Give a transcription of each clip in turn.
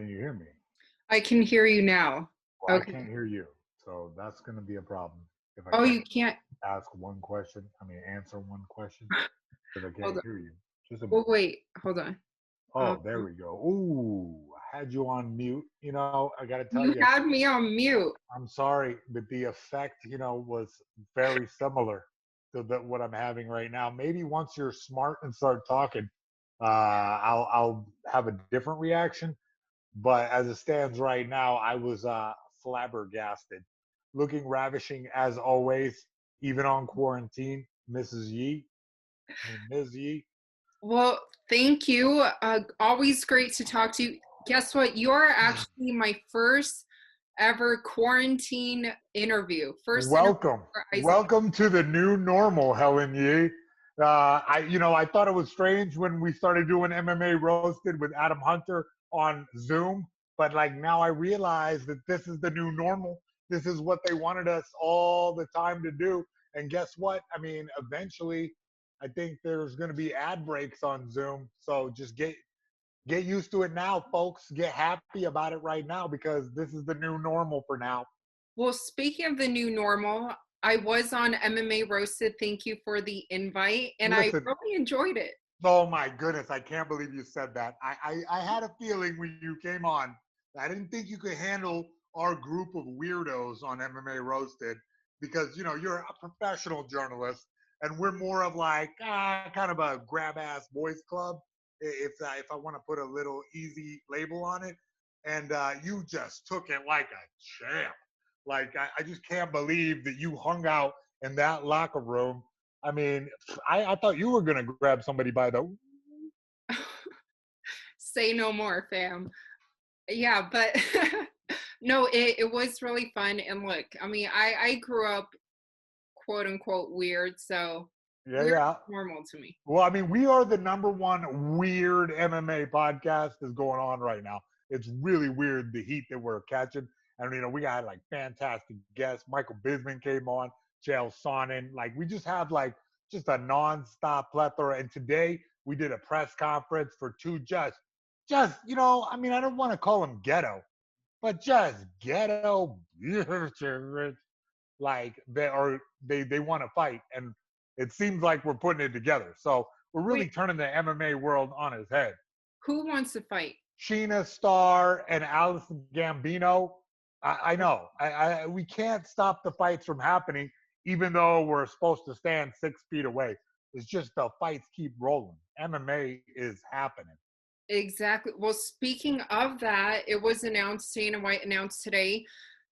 Can you hear me? I can hear you now. Well, I Okay. can't hear you. So that's going to be a problem if I Oh, can't you can't. answer one question because I Hold can't on. hear you. Just a Well, minute. wait. Hold on. Um, Oh, there we go. Ooh, I had you on mute. I got to tell you you, had me on mute. I'm sorry, but the effect, was very similar to what I'm having right now. Maybe once you're smart and start talking, I'll have a different reaction. But as it stands right now, I was flabbergasted, looking ravishing as always, even on quarantine. Mrs. Yee, Ms. Yee. Well, thank you. Always great to talk to you. Guess what? You are actually my first ever quarantine interview. First interview Welcome, for Isaac. welcome to the new normal, Helen Yee. I thought it was strange when we started doing MMA roasted with Adam Hunter on Zoom, but like now I realize that this is the new normal. This is what they wanted us all the time to do. And guess what? I mean, eventually, I think there's going to be ad breaks on Zoom. So just get used to it now, folks. Get happy about it right now because this is the new normal for now. Well, speaking of the new normal, I was on MMA Roasted. Thank you for the invite, and I Listen, really enjoyed it. oh my goodness, I can't believe you said that. I had a feeling when you came on, I didn't think you could handle our group of weirdos on MMA Roasted because, you're a professional journalist and we're more of like kind of a grab ass boys club if I want to put a little easy label on it. And you just took it like a champ. Like, I just can't believe that you hung out in that locker room. I mean, I thought you were going to grab somebody by the. Say no more, fam. Yeah, but no, it was really fun. And look, I mean, I grew up quote unquote weird, so Yeah, weird yeah. is normal to me. Well, I mean, we are the number one weird MMA podcast that's going on right now. It's really weird the heat that we're catching. And, we got like fantastic guests. Michael Bisping came on, Chael Sonnen. Like, we just have like just a nonstop plethora. And today we did a press conference for two I mean, I don't want to call them ghetto, but just ghetto bitches. Like they want to fight. And it seems like we're putting it together. So we're really Wait, turning the MMA world on its head. who wants to fight? Sheena Starr and Allison Gambino. I know. We can't stop the fights from happening, even though we're supposed to stand 6 feet away. It's just the fights keep rolling. MMA is happening. Exactly. Well, speaking of that, it was announced, Dana White announced today,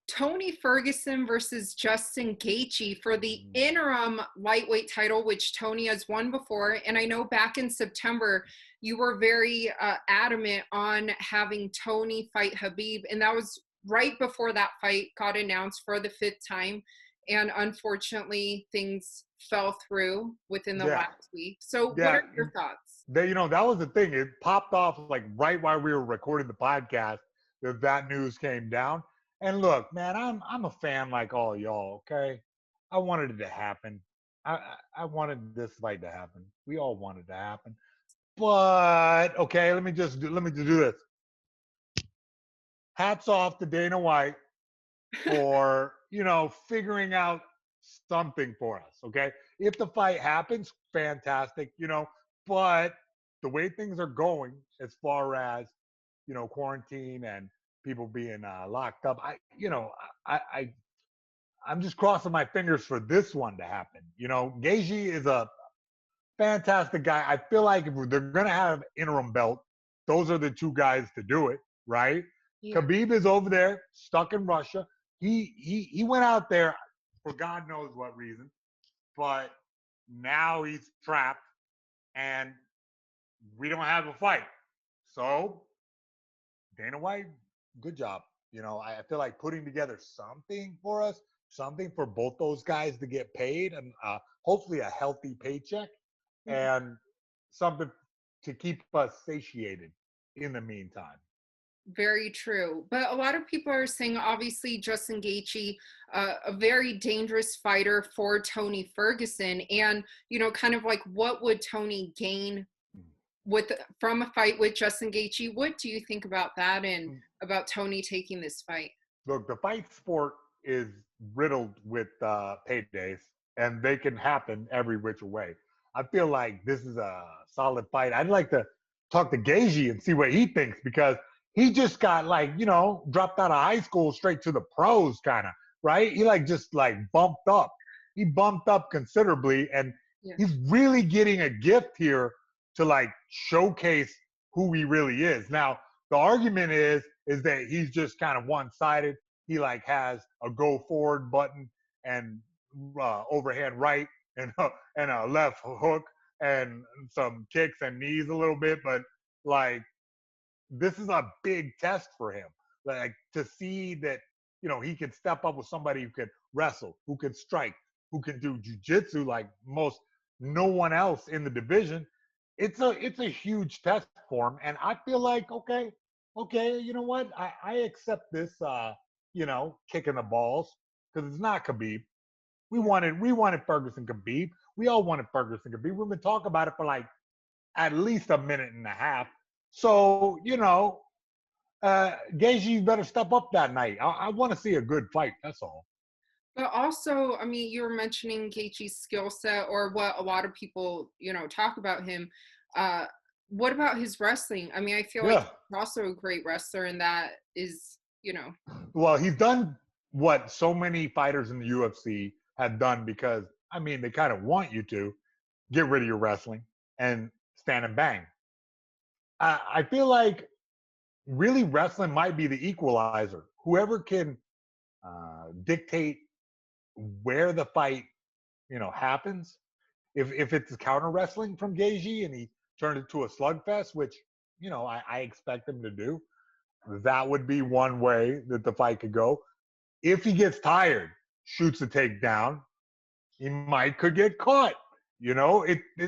Tony Ferguson versus Justin Gaethje for the interim lightweight title, which Tony has won before. And I know back in September, you were very adamant on having Tony fight Khabib. And that was right before that fight got announced for the 5th time. And unfortunately, things fell through within the last week. So what are your thoughts? That was the thing. It popped off like right while we were recording the podcast that news came down. And look, man, I'm a fan like all y'all. Okay, I wanted it to happen. I wanted this fight to happen. We all wanted it to happen. But okay, let me just do this. Hats off to Dana White for figuring out something for us. Okay, if the fight happens, fantastic. But the way things are going, as far as quarantine and people being locked up, I'm just crossing my fingers for this one to happen. Gaethje is a fantastic guy. I feel like if they're gonna have interim belt, those are the two guys to do it, right? Yeah. Khabib is over there, stuck in Russia. He went out there for God knows what reason, but now he's trapped, and we don't have a fight. So Dana White, good job. I feel like putting together something for us, something for both those guys to get paid, and hopefully a healthy paycheck, and something to keep us satiated in the meantime. Very true. But a lot of people are saying, obviously, Justin Gaethje, a very dangerous fighter for Tony Ferguson. And, kind of like what would Tony gain from a fight with Justin Gaethje. What do you think about that and about Tony taking this fight? Look, the fight sport is riddled with paydays, and they can happen every which way. I feel like this is a solid fight. I'd like to talk to Gaethje and see what he thinks, because he just got, like, dropped out of high school straight to the pros, kind of, right? He just bumped up. He bumped up considerably, and he's really getting a gift here to showcase who he really is. Now, the argument is that he's just kind of one-sided. He has a go forward button and overhand right and a left hook and some kicks and knees a little bit, but this is a big test for him. To see that he can step up with somebody who can wrestle, who can strike, who can do jiu-jitsu like no one else in the division. It's a huge test for him, and I feel like okay, you know what? I accept this kicking the balls, because it's not Khabib. We wanted Ferguson Khabib. We all wanted Ferguson Khabib. We've been talking about it for at least a minute and a half. So, Gaethje better step up that night. I want to see a good fight. That's all. But also, I mean, you were mentioning Gaethje's skill set, or what a lot of people, talk about him. What about his wrestling? I mean, I feel like he's also a great wrestler, and that is, Well, he's done what so many fighters in the UFC have done, because, I mean, they kind of want you to get rid of your wrestling and stand and bang. I feel like really wrestling might be the equalizer. Whoever can dictate where the fight, happens. If it's counter wrestling from Gaethje and he turned it to a slugfest, which, I expect him to do, that would be one way that the fight could go. If he gets tired, shoots a takedown, he could get caught. It's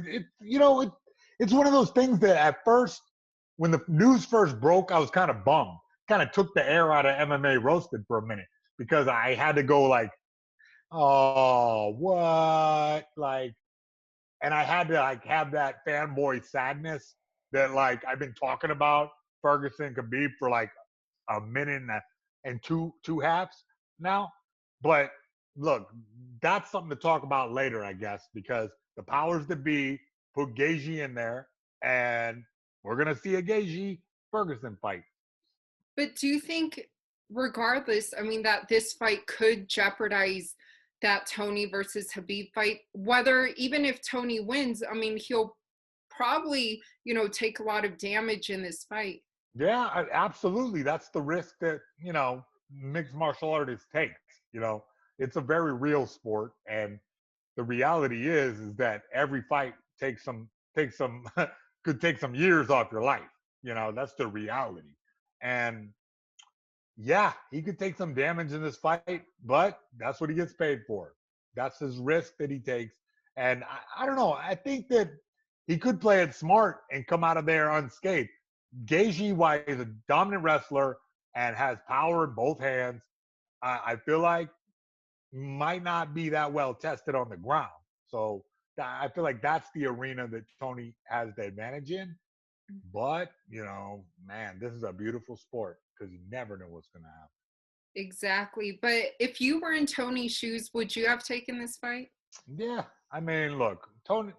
one of those things that at first, when the news first broke, I was kind of bummed. Kind of took the air out of MMA Roasted for a minute, because I had to go oh, what? And I had to have that fanboy sadness that I've been talking about Ferguson Khabib for a minute and two halves now. But look, that's something to talk about later, I guess, because the powers that be put Gaethje in there, and we're gonna see a Gaethje Ferguson fight. But do you think, regardless, I mean, that this fight could jeopardize that Tony versus Khabib fight, whether even if Tony wins, I mean, he'll probably, take a lot of damage in this fight. Yeah, absolutely. That's the risk that, mixed martial artists take. It's a very real sport, and the reality is that every fight takes some could take some years off your life. That's the reality. And yeah, he could take some damage in this fight, but that's what he gets paid for. That's his risk that he takes. And I don't know. I think that he could play it smart and come out of there unscathed. Gaethje, while he's a dominant wrestler and has power in both hands, I feel like might not be that well tested on the ground. So I feel like that's the arena that Tony has the advantage in. But, man, this is a beautiful sport, because you never know what's going to happen. Exactly. But if you were in Tony's shoes, would you have taken this fight? Yeah. I mean, look, Tony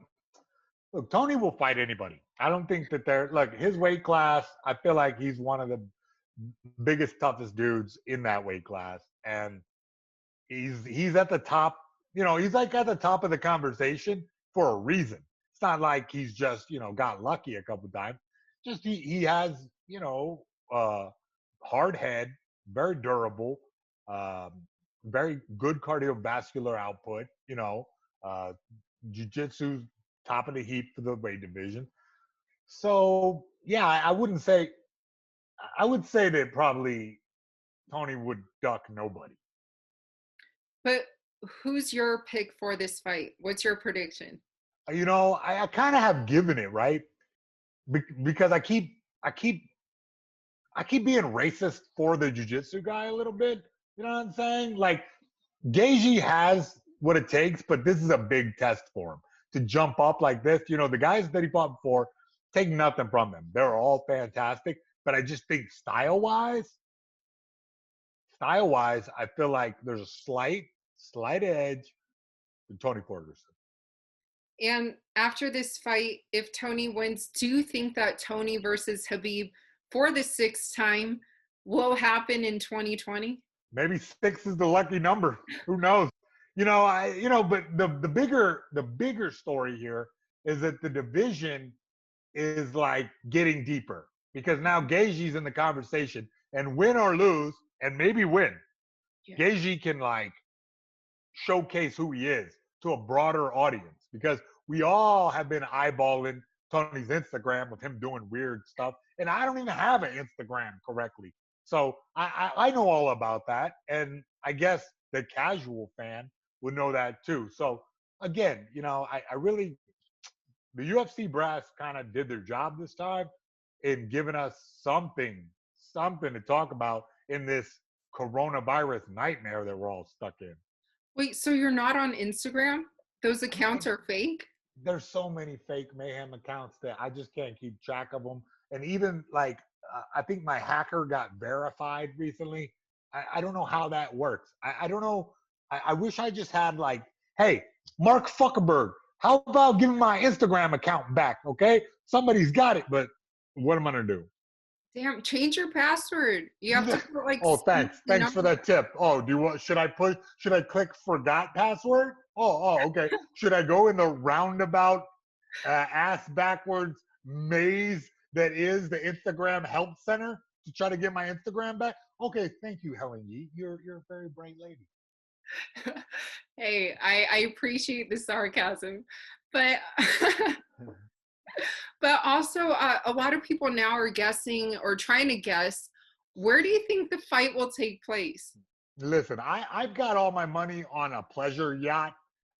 will fight anybody. I don't think that his weight class, I feel like he's one of the biggest, toughest dudes in that weight class. And he's at the top, he's at the top of the conversation for a reason. It's not like he's just, got lucky a couple times. Just he has, hard head, very durable, very good cardiovascular output, jiu-jitsu's top of the heap for the weight division. So, yeah, I would say that probably Tony would duck nobody. But who's your pick for this fight? What's your prediction? I kind of have given it, right? Because I keep being racist for the jiu-jitsu guy a little bit. You know what I'm saying? Gaethje has what it takes, but this is a big test for him to jump up like this. The guys that he fought before, take nothing from them. They're all fantastic. But I just think style-wise, I feel like there's a slight edge to Tony Ferguson. And after this fight, if Tony wins, do you think that Tony versus Khabib for the sixth time will happen in 2020? Maybe 6 is the lucky number. Who knows? But the bigger story here is that the division is like getting deeper because now Gaethje's in the conversation, and win or lose, and maybe win, yeah. Gaethje can like showcase who he is to a broader audience because we all have been eyeballing Tony's Instagram with him doing weird stuff, and I don't even have an Instagram correctly. So I know all about that, and I guess the casual fan would know that too. So again, I really, the UFC brass kind of did their job this time in giving us something to talk about in this coronavirus nightmare that we're all stuck in. Wait, so you're not on Instagram? Those accounts are fake? There's so many fake Mayhem accounts that I just can't keep track of them. And even like, I think my hacker got verified recently. I don't know how that works. I don't know. I wish I just had like, hey, Mark Zuckerberg, how about giving my Instagram account back? Okay, somebody's got it, but what am I gonna do? Damn, change your password. You have to put like. Oh, thanks for that tip. Oh, should I click forgot password? Oh, okay. Should I go in the roundabout, ass backwards maze that is the Instagram help center to try to get my Instagram back? Okay, thank you, Helen. You're a very bright lady. Hey, I appreciate the sarcasm, but but also a lot of people now are guessing or trying to guess, where do you think the fight will take place? Listen, I've got all my money on a pleasure yacht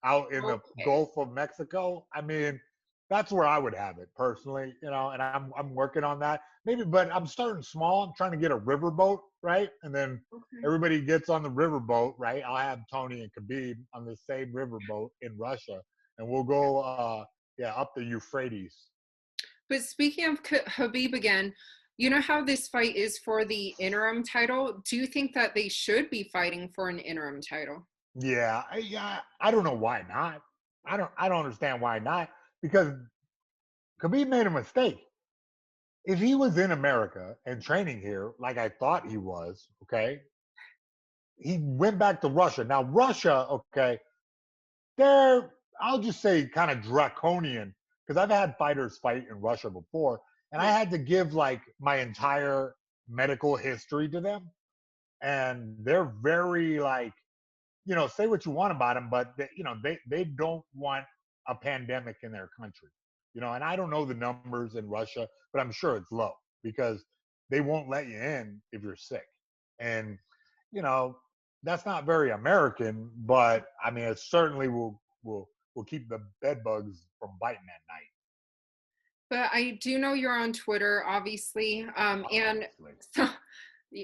out in the Gulf of Mexico. I mean, that's where I would have it personally, and I'm working on that. Maybe, but I'm starting small. I'm trying to get a riverboat, right? And then everybody gets on the riverboat, right? I'll have Tony and Khabib on the same riverboat in Russia, and we'll go, up the Euphrates. But speaking of Khabib again, you know how this fight is for the interim title? Do you think that they should be fighting for an interim title? Yeah, I don't know why not. I don't understand why not, because Khabib made a mistake. If he was in America and training here like I thought he was, okay, he went back to Russia. Now Russia, okay, they're, I'll just say, kind of draconian, because I've had fighters fight in Russia before, and I had to give like my entire medical history to them, and they're very like, say what you want about them, but they don't want a pandemic in their country, and I don't know the numbers in Russia, but I'm sure it's low because they won't let you in if you're sick, and that's not very American, but I mean it certainly will keep the bed bugs from biting at night. But I do know you're on Twitter, obviously, and so,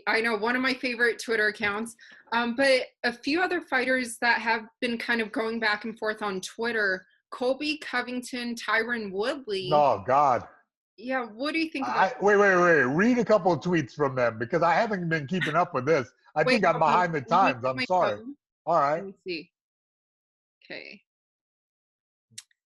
I know one of my favorite Twitter accounts, but a few other fighters that have been kind of going back and forth on Twitter: Colby, Covington, Tyron, Woodley. Oh God. Yeah, what do you think about? Wait. Read a couple of tweets from them because I haven't been keeping up with this. I think I'm behind the times. I'm sorry. Phone. All right. Let me see. Okay.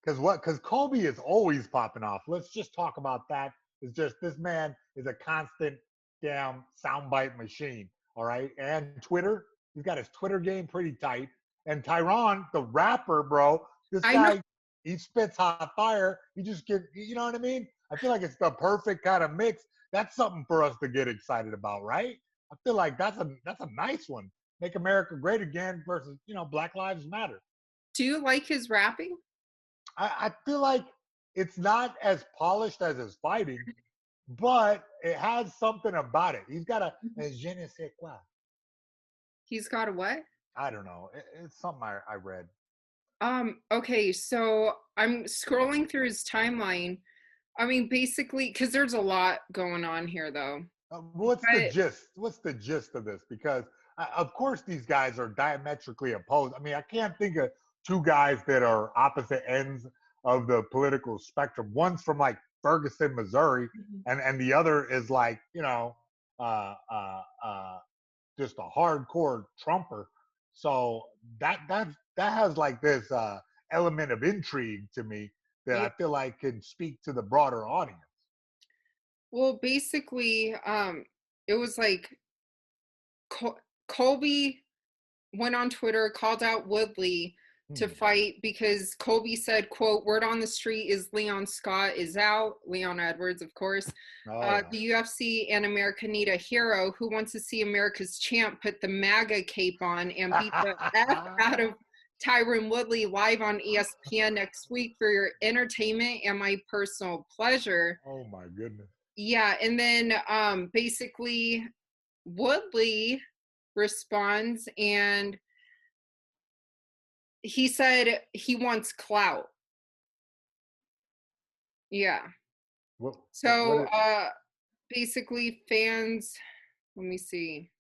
Because Colby is always popping off. Let's just talk about that. It's just this man is a constant damn soundbite machine. All right. And Twitter, he's got his Twitter game pretty tight. And Tyron, the rapper, bro, this guy, he spits hot fire. He just gets, you know what I mean? I feel like it's the perfect kind of mix. That's something for us to get excited about, right? I feel like that's a nice one. Make America great again versus, Black Lives Matter. Do you like his rapping? I feel like it's not as polished as his fighting, but it has something about it. He's got a je ne sais quoi. He's got a what? I don't know. It's something I read. Okay, so I'm scrolling through his timeline. I mean, basically, because there's a lot going on here, though. What's the gist? What's the gist of this? Because, of course, these guys are diametrically opposed. I mean, I can't think of two guys that are opposite ends of the political spectrum. One's from, like, Ferguson, Missouri, Mhm. and the other is like, uh, uh, uh, just a hardcore Trumper. So that has like this element of intrigue to me that Yeah. I feel like can speak to the broader audience. Well, basically, it was like Colby went on Twitter, called out Woodley to Hmm. fight because Colby said, quote, word on the street is Leon Scott is out. Leon Edwards, of course. Oh yeah. The UFC and America need a hero who wants to see America's champ put the MAGA cape on and beat the F out of Tyron Woodley live on ESPN next week for your entertainment and my personal pleasure. Oh my goodness. Yeah, and then basically Woodley responds and he said he wants clout. Yeah. What what So it, basically fans, let me see.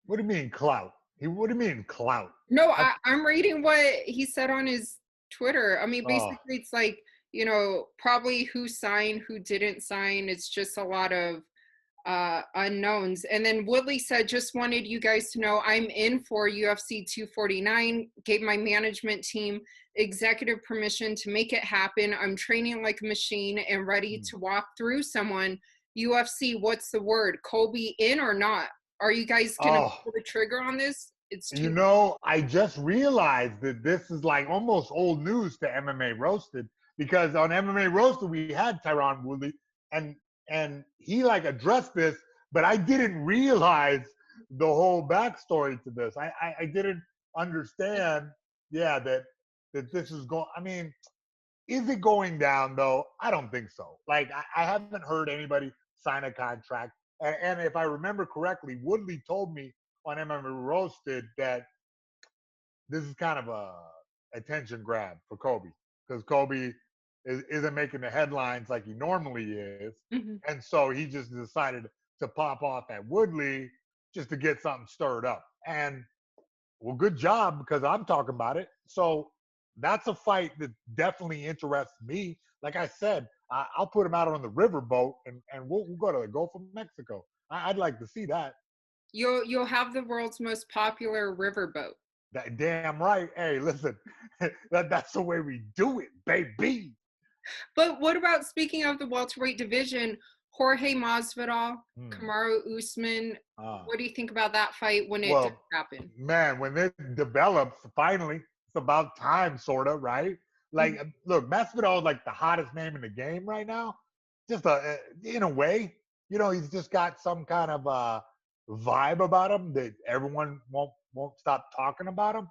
what do you mean clout? What do you mean clout? No, I, I'm reading what he said on his Twitter. I mean, oh, basically it's like, probably who signed, who didn't sign. It's just a lot of unknowns. And then Woodley said, just wanted you guys to know I'm in for UFC 249, gave my management team executive permission to make it happen. I'm training like a machine and ready hmm. to walk through someone. UFC, what's the word? Colby in or not? Are you guys going to Oh, pull the trigger on this? It's you too. know, I just realized that this is like almost old news to MMA Roasted because on MMA Roasted we had Tyron Woodley and he like addressed this, but I didn't realize the whole backstory to this. I didn't understand, yeah, that this is going. I mean, is it going down though? I don't think so. Like I haven't heard anybody sign a contract. And if I remember correctly, Woodley told me on MMA Roasted that this is kind of a attention grab for Colby because Colby isn't making the headlines like he normally is, Mhm. and so he just decided to pop off at Woodley just to get something stirred up. And well, good job because I'm talking about it. So that's a fight that definitely interests me. Like I said, I'll put him out on the riverboat and we'll go to the Gulf of Mexico. I'd like to see that. You'll have the world's most popular riverboat. That damn right. Hey, listen, that's the way we do it, baby. But what about, speaking of the welterweight division, Jorge Masvidal, Hmm. Kamaru Usman? Uh, What do you think about that fight when it did well, happen? man, when it develops, finally, it's about time, sort of, right? Like, Mhm. look, Masvidal is like the hottest name in the game right now. Just in a way, he's just got some kind of vibe about him that everyone won't stop talking about him.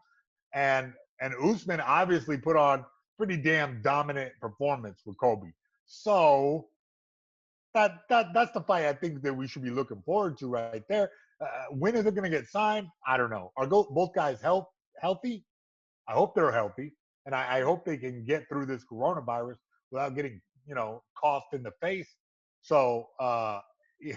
And Usman obviously put on pretty damn dominant performance for Colby. So that's the fight I think that we should be looking forward to right there. When is it going to get signed? I don't know. Are both guys healthy? I hope they're healthy, and I hope they can get through this coronavirus without getting coughed in the face. So yeah,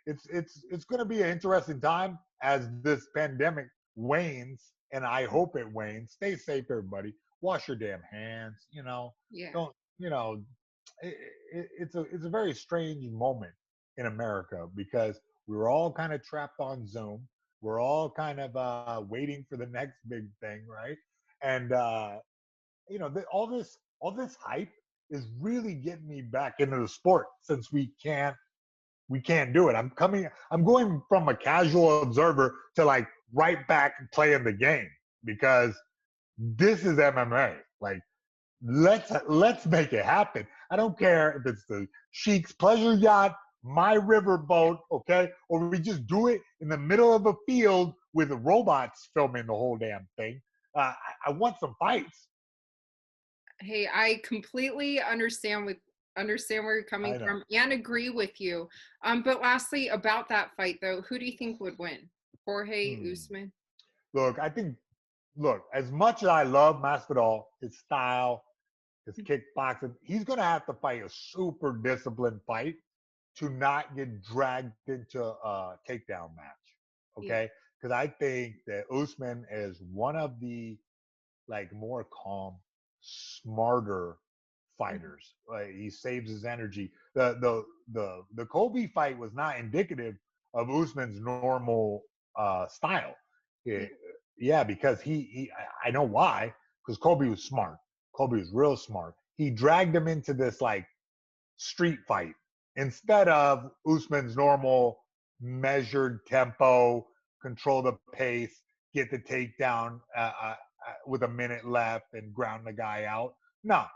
it's going to be an interesting time as this pandemic wanes, and I hope it wanes. Stay safe, everybody. Wash your damn hands. Yeah. Don't it, it's a very strange moment in America because we were all kind of trapped on Zoom. We're all kind of waiting for the next big thing, right? And all this hype is really getting me back into the sport since we can't do it. I'm going from a casual observer to like right back playing the game because this is MMA. Like let's make it happen. I don't care if it's the Sheik's pleasure yacht, my river boat, okay, or we just do it in the middle of a field with robots filming the whole damn thing. I want some fights. Hey, I completely understand where you're coming I know. from and agree with you. But lastly, about that fight though, who do you think would win? Jorge Hmm. Usman? Look, I think. Look, as much as I love Masvidal, his style, his kickboxing, he's going to have to fight a super disciplined fight to not get dragged into a takedown match. Yeah. Okay, because I think that Usman is one of the like more calm, smarter fighters. He saves his energy. The Colby fight was not indicative of Usman's normal style. Yeah. Yeah, because I know why. Because Colby was smart. Colby was real smart. He dragged him into this like street fight instead of Usman's normal measured tempo, control the pace, get the takedown with a minute left and ground the guy out. No.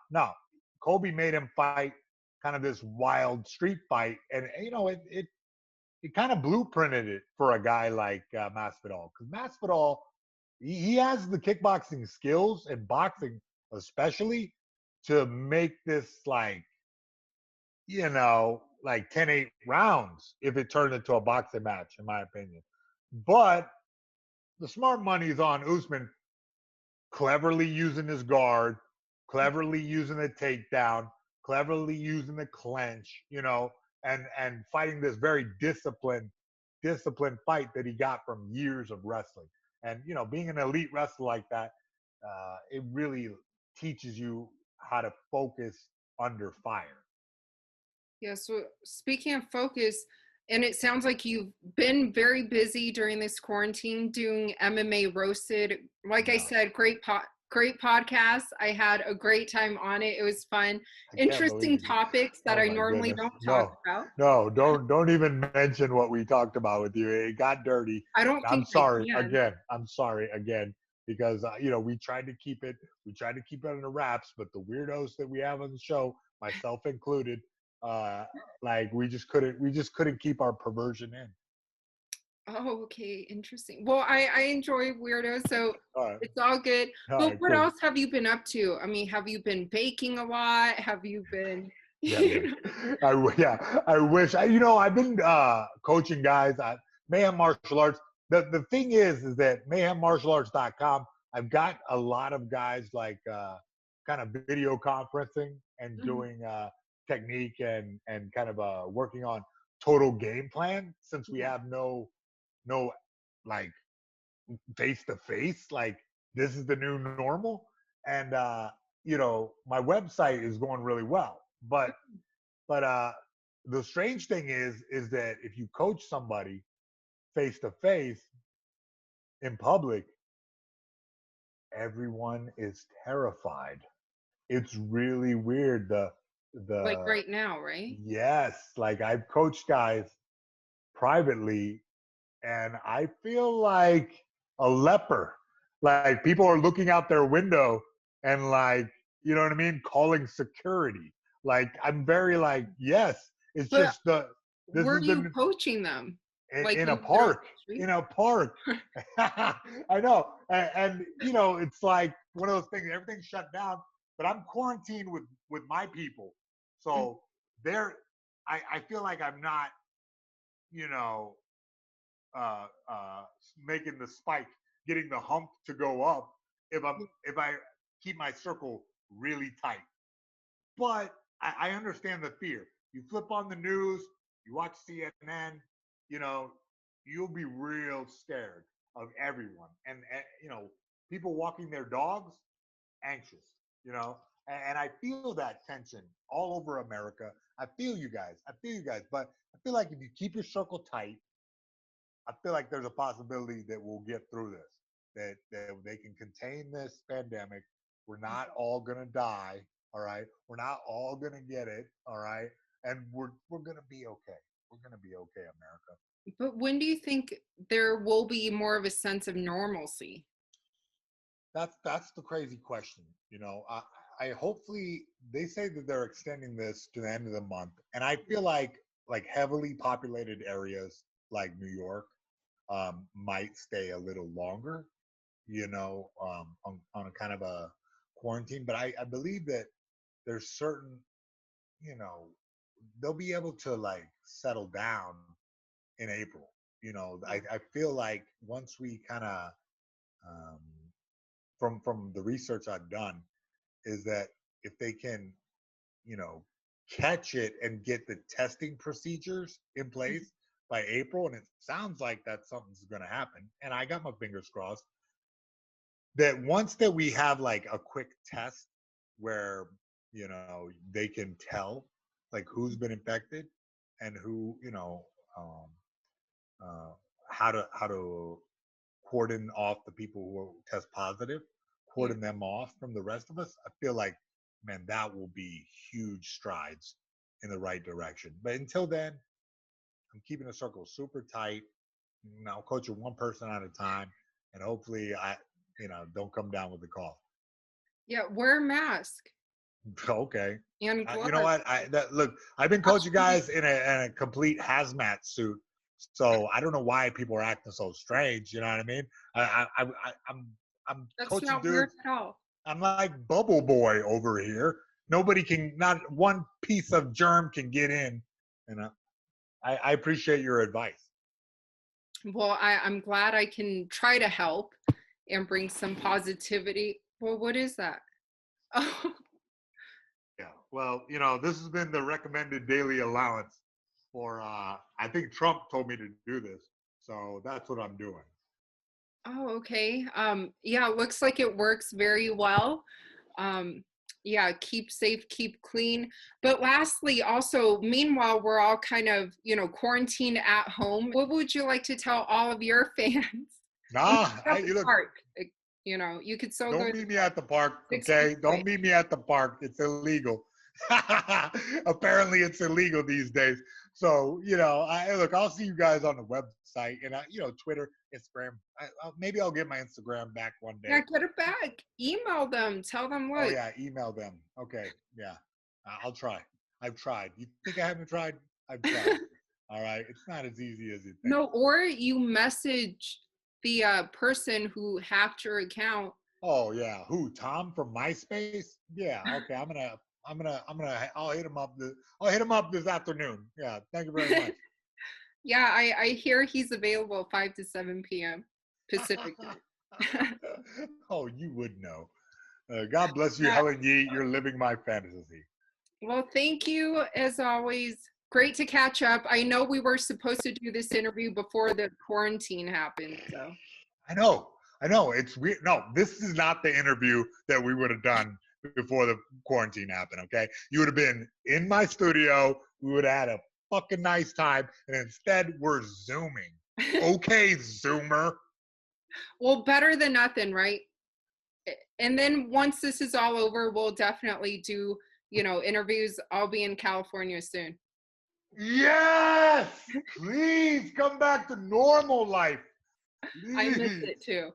Colby made him fight kind of this wild street fight, and you know it kind of blueprinted it for a guy like Masvidal, because Masvidal he has the kickboxing skills and boxing especially to make this like like 10-8 rounds if it turned into a boxing match, in my opinion. But the smart money is on Usman cleverly using his guard, cleverly using the takedown, cleverly using the clinch, and fighting this very disciplined fight that he got from years of wrestling. And being an elite wrestler like that, it really teaches you how to focus under fire. Yeah, so speaking of focus, and it sounds like you've been very busy during this quarantine doing MMA Roasted. Like I said, great podcast. I had a great time on it. It was fun. Interesting topics that I normally don't talk about. No, don't even mention what we talked about with you. It got dirty. I don't think I'm sorry again because we tried to keep it under wraps, but the weirdos that we have on the show, myself included, like we just couldn't keep our perversion in. Oh, okay, interesting. Well, I enjoy weirdos, so right. It's all good. All but right, what cool. else have you been up to? I mean, have you been baking a lot? Have you been? I wish. I've been coaching guys at Mayhem Martial Arts. The thing is that mayhemmartialarts.com, I've got a lot of guys like kind of video conferencing and doing technique and kind of working on total game plan, since we have no like face to face, like this is the new normal. And my website is going really well, but the strange thing is that if you coach somebody face to face in public, everyone is terrified. It's really weird. The Like right now, right? Yes, like I've coached guys privately, and I feel like a leper. Like people are looking out their window and like, you know what I mean, calling security. Like I'm very like, yes, it's But just where are you coaching them? Like in a park. In a park. I know. And it's like one of those things, everything's shut down, but I'm quarantined with my people. So I feel like I'm not, making the spike, getting the hump to go up if I keep my circle really tight. But I understand the fear. You flip on the news, you watch CNN, you'll be real scared of everyone. And people walking their dogs, anxious, and I feel that tension all over America. I feel you guys, but I feel like if you keep your circle tight, I feel like there's a possibility that we'll get through this, that they can contain this pandemic. We're not all going to die. All right. We're not all going to get it. All right. And we're going to be okay. We're going to be okay, America. But when do you think there will be more of a sense of normalcy? That's the crazy question. I hopefully, they say that they're extending this to the end of the month. And I feel like heavily populated areas like New York might stay a little longer, on a kind of a quarantine. But I believe that there's certain, they'll be able to like settle down in April. I feel like once we kind of, from the research I've done, is that if they can, catch it and get the testing procedures in place by April, and it sounds like that something's going to happen, and I got my fingers crossed, that once that we have like a quick test where, they can tell like who's been infected and who, how to cordon off the people who test positive, Yeah. cordon them off from the rest of us. I feel like, man, that will be huge strides in the right direction. But until then, I'm keeping the circle super tight. I'm coaching one person at a time, and hopefully I, don't come down with the cough. Yeah, wear a mask Okay. and You know gloves. what? Look. I've been coaching guys in a complete hazmat suit, so I don't know why people are acting so strange. You know what I mean? I'm That's coaching not weird dudes. at all. I'm like Bubble Boy over here. Nobody can, not one piece of germ can get in. And I appreciate your advice. Well, I'm glad I can try to help and bring some positivity. Well, what is that? Oh, Yeah. Well, this has been the recommended daily allowance for, I think Trump told me to do this. So that's what I'm doing. oh, okay. Yeah, it looks like it works very well. Yeah, keep safe, keep clean. But lastly, also, meanwhile, we're all kind of, quarantined at home. What would you like to tell all of your fans? Nah, At the look, park, you could still go don't to meet the me at the park, 6 feet okay? away. Don't meet me at the park. It's illegal. Apparently, it's illegal these days. So, look, I'll see you guys on the website and, Twitter, Instagram. Maybe I'll get my Instagram back one Yeah, day. get it back. Email them. Tell them Oh, what. yeah, email them. Okay, yeah. I'll try. I've tried. You think I haven't tried? I've tried. All right. It's not as easy as you think. No, or you message the person who hacked your account. Oh yeah, who? Tom from MySpace? Yeah. Okay, I'll hit him up. I'll hit him up this afternoon. Yeah. Thank you very much. Yeah, I hear he's available 5 to 7 p.m. Pacific time. Oh, you would know. God bless you, Yeah. Helen Yee. You're living my fantasy. Well, thank you as always. Great to catch up. I know we were supposed to do this interview before the quarantine happened, so. I know. It's weird. No, this is not the interview that we would have done before the quarantine happened. Okay, you would have been in my studio. We would have had a fucking nice time, and instead we're zooming. Okay, Zoomer. Well, better than nothing, right? And then once this is all over, we'll definitely do, interviews. I'll be in California soon. Yes! Please come back to normal life. I miss Please. it too.